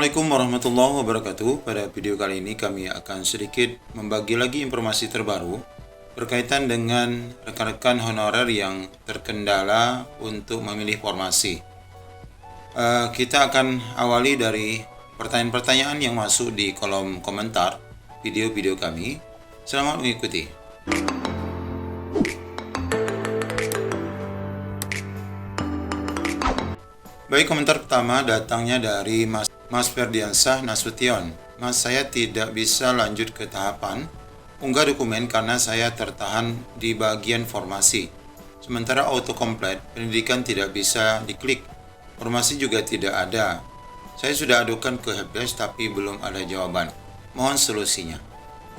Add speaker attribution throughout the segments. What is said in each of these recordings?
Speaker 1: Assalamualaikum warahmatullahi wabarakatuh. Pada video kali ini kami akan sedikit membagi lagi informasi terbaru berkaitan dengan rekan-rekan honorer yang terkendala untuk memilih formasi. Kita akan awali dari pertanyaan-pertanyaan yang masuk di kolom komentar video-video kami. Selamat mengikuti. Baik, komentar pertama datangnya dari Mas Ferdiansah Nasution. Mas, saya tidak bisa lanjut ke tahapan unggah dokumen karena saya tertahan di bagian formasi. Sementara autocomplete pendidikan tidak bisa diklik. Formasi juga tidak ada. Saya sudah adukan ke helpdesk tapi belum ada jawaban. Mohon solusinya.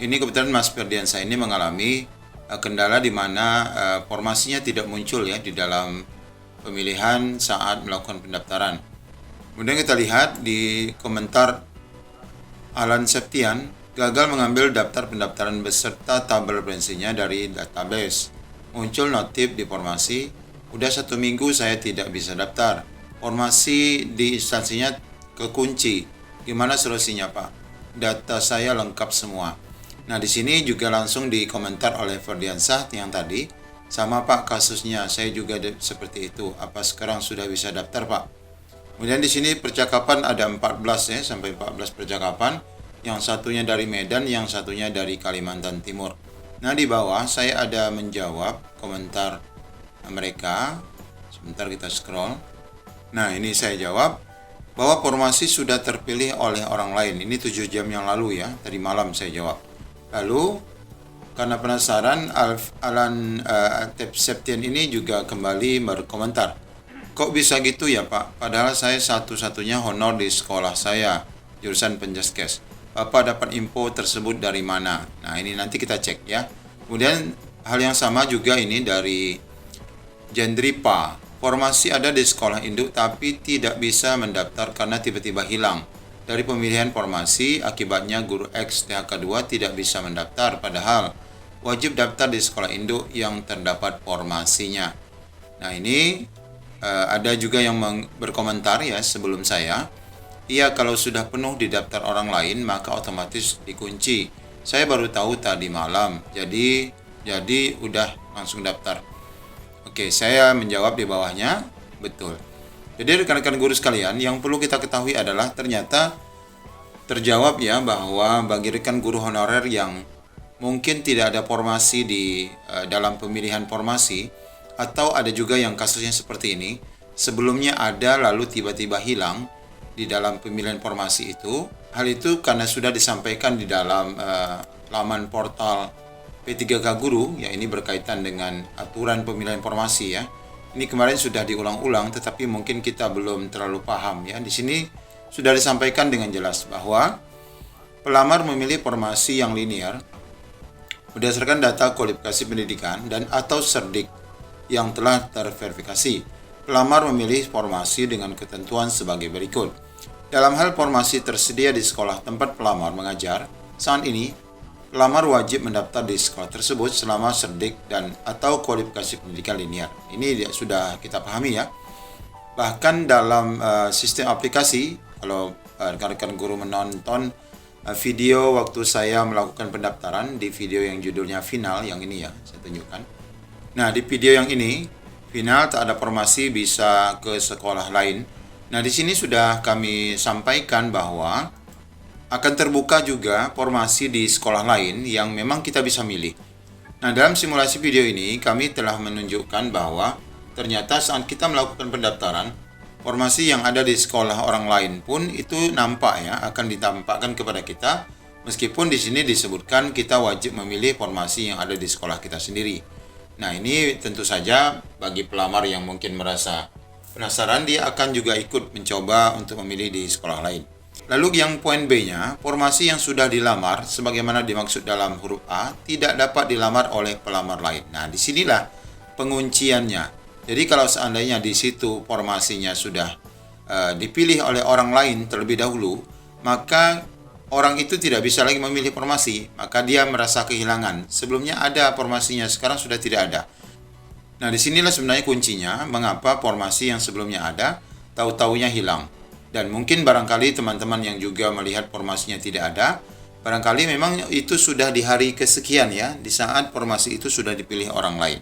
Speaker 1: Ini kebetulan Mas Ferdiansah ini mengalami kendala di mana formasinya tidak muncul ya di dalam pemilihan saat melakukan pendaftaran. Kemudian kita lihat di komentar Alan Septian, gagal mengambil daftar pendaftaran beserta tabel referensinya dari database. Muncul notif di formasi, udah 1 minggu saya tidak bisa daftar. Formasi di instansinya kekunci. Gimana solusinya, Pak? Data saya lengkap semua. Nah, di sini juga langsung dikomentar oleh Ferdiansah yang tadi, sama Pak kasusnya, saya juga seperti itu. Apa sekarang sudah bisa daftar, Pak? Kemudian di sini percakapan ada 14 ya, sampai 14 percakapan. Yang satunya dari Medan, yang satunya dari Kalimantan Timur. Nah, di bawah saya ada menjawab komentar mereka. Sebentar kita scroll. Nah, ini saya jawab bahwa formasi sudah terpilih oleh orang lain. Ini 7 jam yang lalu ya, tadi malam saya jawab. Lalu karena penasaran, Alan Septian ini juga kembali berkomentar. Kok bisa gitu ya Pak? Padahal saya satu-satunya honor di sekolah saya, jurusan Penjaskes. Bapak dapat info tersebut dari mana? Nah, ini nanti kita cek ya. Kemudian hal yang sama juga ini dari Jendripa. Formasi ada di sekolah induk tapi tidak bisa mendaftar karena tiba-tiba hilang. Dari pemilihan formasi, akibatnya guru X THK 2 tidak bisa mendaftar, padahal wajib daftar di sekolah induk yang terdapat formasinya. Nah, ini ada juga yang berkomentar ya sebelum saya. Iya, kalau sudah penuh di daftar orang lain maka otomatis dikunci. Saya baru tahu tadi malam. Jadi udah langsung daftar. Oke, saya menjawab di bawahnya. Betul. Jadi rekan-rekan guru sekalian, yang perlu kita ketahui adalah ternyata terjawab ya bahwa bagi rekan guru honorer yang mungkin tidak ada formasi di dalam pemilihan formasi, atau ada juga yang kasusnya seperti ini, sebelumnya ada lalu tiba-tiba hilang di dalam pemilihan formasi itu. Hal itu karena sudah disampaikan di dalam laman portal P3K Guru, ya ini berkaitan dengan aturan pemilihan formasi ya. Ini kemarin sudah diulang-ulang tetapi mungkin kita belum terlalu paham ya. Di sini sudah disampaikan dengan jelas bahwa pelamar memilih formasi yang linear berdasarkan data kualifikasi pendidikan dan atau cerdik yang telah terverifikasi. Pelamar memilih formasi dengan ketentuan sebagai berikut. Dalam hal formasi tersedia di sekolah tempat pelamar mengajar, saat ini pelamar wajib mendaftar di sekolah tersebut selama cerdik dan atau kualifikasi pendidikan linear. Ini sudah kita pahami ya. Bahkan dalam sistem aplikasi, kalau rekan-rekan guru menonton video waktu saya melakukan pendaftaran di video yang judulnya final, yang ini ya, saya tunjukkan. Nah, di video yang ini, final tak ada formasi bisa ke sekolah lain. Nah, di sini sudah kami sampaikan bahwa akan terbuka juga formasi di sekolah lain yang memang kita bisa milih. Nah, dalam simulasi video ini, kami telah menunjukkan bahwa ternyata saat kita melakukan pendaftaran, formasi yang ada di sekolah orang lain pun itu nampak ya, akan ditampakkan kepada kita. Meskipun di sini disebutkan kita wajib memilih formasi yang ada di sekolah kita sendiri. Nah, ini tentu saja bagi pelamar yang mungkin merasa penasaran, dia akan juga ikut mencoba untuk memilih di sekolah lain. Lalu yang poin B-nya, formasi yang sudah dilamar sebagaimana dimaksud dalam huruf A tidak dapat dilamar oleh pelamar lain. Nah, disinilah pengunciannya. Jadi kalau seandainya di situ formasinya sudah dipilih oleh orang lain terlebih dahulu, maka orang itu tidak bisa lagi memilih formasi, maka dia merasa kehilangan. Sebelumnya ada formasinya, sekarang sudah tidak ada. Nah, disinilah sebenarnya kuncinya, mengapa formasi yang sebelumnya ada, tahu-taunya hilang. Dan mungkin barangkali teman-teman yang juga melihat formasinya tidak ada, barangkali memang itu sudah di hari kesekian ya, di saat formasi itu sudah dipilih orang lain.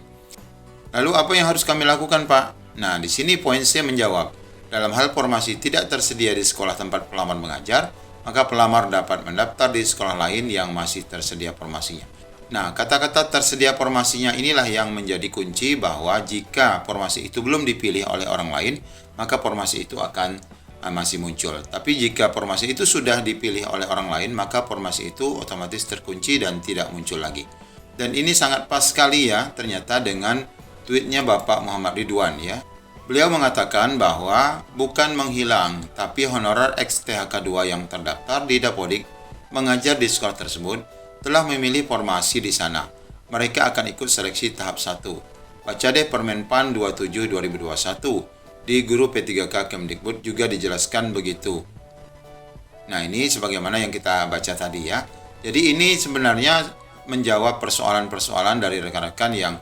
Speaker 1: Lalu apa yang harus kami lakukan, Pak? Nah, di sini poin C menjawab. Dalam hal formasi tidak tersedia di sekolah tempat pelamar mengajar, maka pelamar dapat mendaftar di sekolah lain yang masih tersedia formasinya. Nah, kata-kata tersedia formasinya inilah yang menjadi kunci bahwa jika formasi itu belum dipilih oleh orang lain, maka formasi itu akan masih muncul. Tapi jika formasi itu sudah dipilih oleh orang lain, maka formasi itu otomatis terkunci dan tidak muncul lagi. Dan ini sangat pas sekali ya, ternyata dengan tweetnya Bapak Muhammad Ridwan ya. Beliau mengatakan bahwa bukan menghilang, tapi honorer ex-THK2 yang terdaftar di Dapodik mengajar di sekolah tersebut telah memilih formasi di sana. Mereka akan ikut seleksi tahap 1. Baca deh Permenpan 27/2021. Di Guru P3K Kemdikbud juga dijelaskan begitu. Nah, ini sebagaimana yang kita baca tadi ya. Jadi ini sebenarnya menjawab persoalan-persoalan dari rekan-rekan yang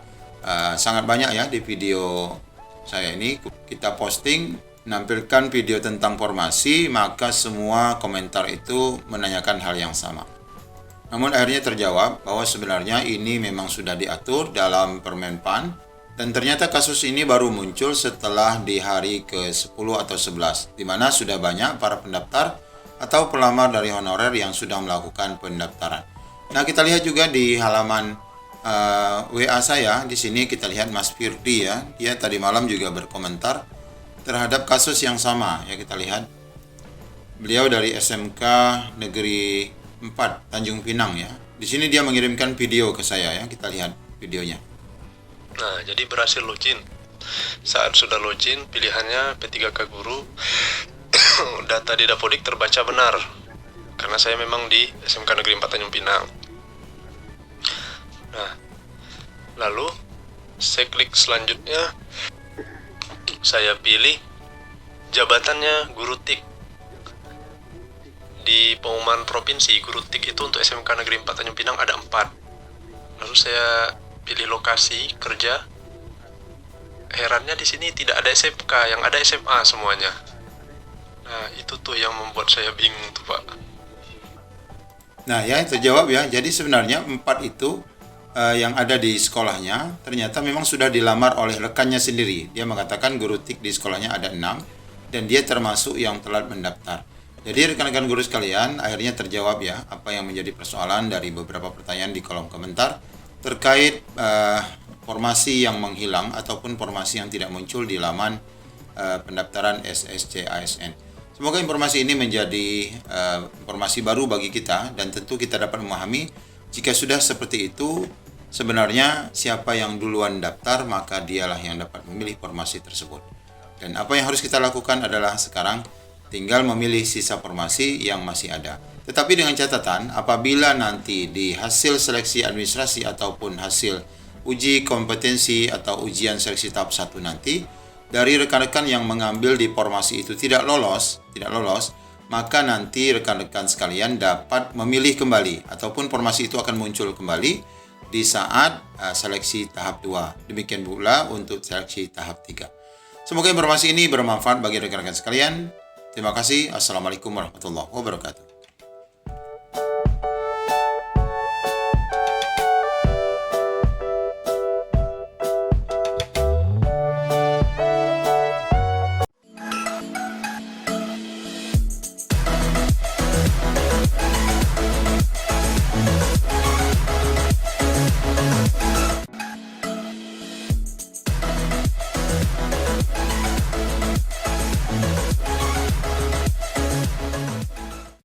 Speaker 1: sangat banyak ya di video saya ini. Kita posting, menampilkan video tentang formasi, maka semua komentar itu menanyakan hal yang sama. Namun akhirnya terjawab bahwa sebenarnya ini memang sudah diatur dalam Permenpan. Dan ternyata kasus ini baru muncul setelah di hari ke-10 atau 11, di mana sudah banyak para pendaftar atau pelamar dari honorer yang sudah melakukan pendaftaran. Nah, kita lihat juga di halaman WA saya, di sini kita lihat Mas Firdi ya, dia tadi malam juga berkomentar terhadap kasus yang sama ya. Kita lihat beliau dari SMK Negeri 4 Tanjung Pinang ya. Di sini dia mengirimkan video ke saya ya, kita lihat videonya.
Speaker 2: Nah, jadi berhasil login. Saat sudah login, pilihannya P3K Guru, data di Dapodik terbaca benar. Karena saya memang di SMK Negeri 4 Tanjung Pinang. Nah, lalu saya klik selanjutnya, saya pilih jabatannya Guru TIK. Di pengumuman provinsi, Guru TIK itu untuk SMK Negeri 4 Tanjung Pinang ada 4. Lalu saya pilih lokasi kerja. Herannya di sini tidak ada SMK, yang ada SMA semuanya. Nah, itu tuh yang membuat saya bingung tuh, Pak.
Speaker 1: Nah, ya terjawab ya. Jadi sebenarnya 4 itu yang ada di sekolahnya ternyata memang sudah dilamar oleh rekannya sendiri. Dia mengatakan guru TIK di sekolahnya ada 6 dan dia termasuk yang telat mendaftar. Jadi rekan-rekan guru sekalian, akhirnya terjawab ya apa yang menjadi persoalan dari beberapa pertanyaan di kolom komentar terkait formasi yang menghilang ataupun formasi yang tidak muncul di laman pendaftaran SSC ASN. Semoga informasi ini menjadi informasi baru bagi kita dan tentu kita dapat memahami jika sudah seperti itu sebenarnya siapa yang duluan daftar maka dialah yang dapat memilih formasi tersebut. Dan apa yang harus kita lakukan adalah sekarang tinggal memilih sisa formasi yang masih ada. Tetapi dengan catatan, apabila nanti di hasil seleksi administrasi ataupun hasil uji kompetensi atau ujian seleksi tahap 1 nanti, dari rekan-rekan yang mengambil di formasi itu tidak lolos, maka nanti rekan-rekan sekalian dapat memilih kembali ataupun formasi itu akan muncul kembali di saat seleksi tahap 2. Demikian pula untuk seleksi tahap 3. Semoga informasi ini bermanfaat bagi rekan-rekan sekalian. Terima kasih. Assalamualaikum warahmatullahi wabarakatuh.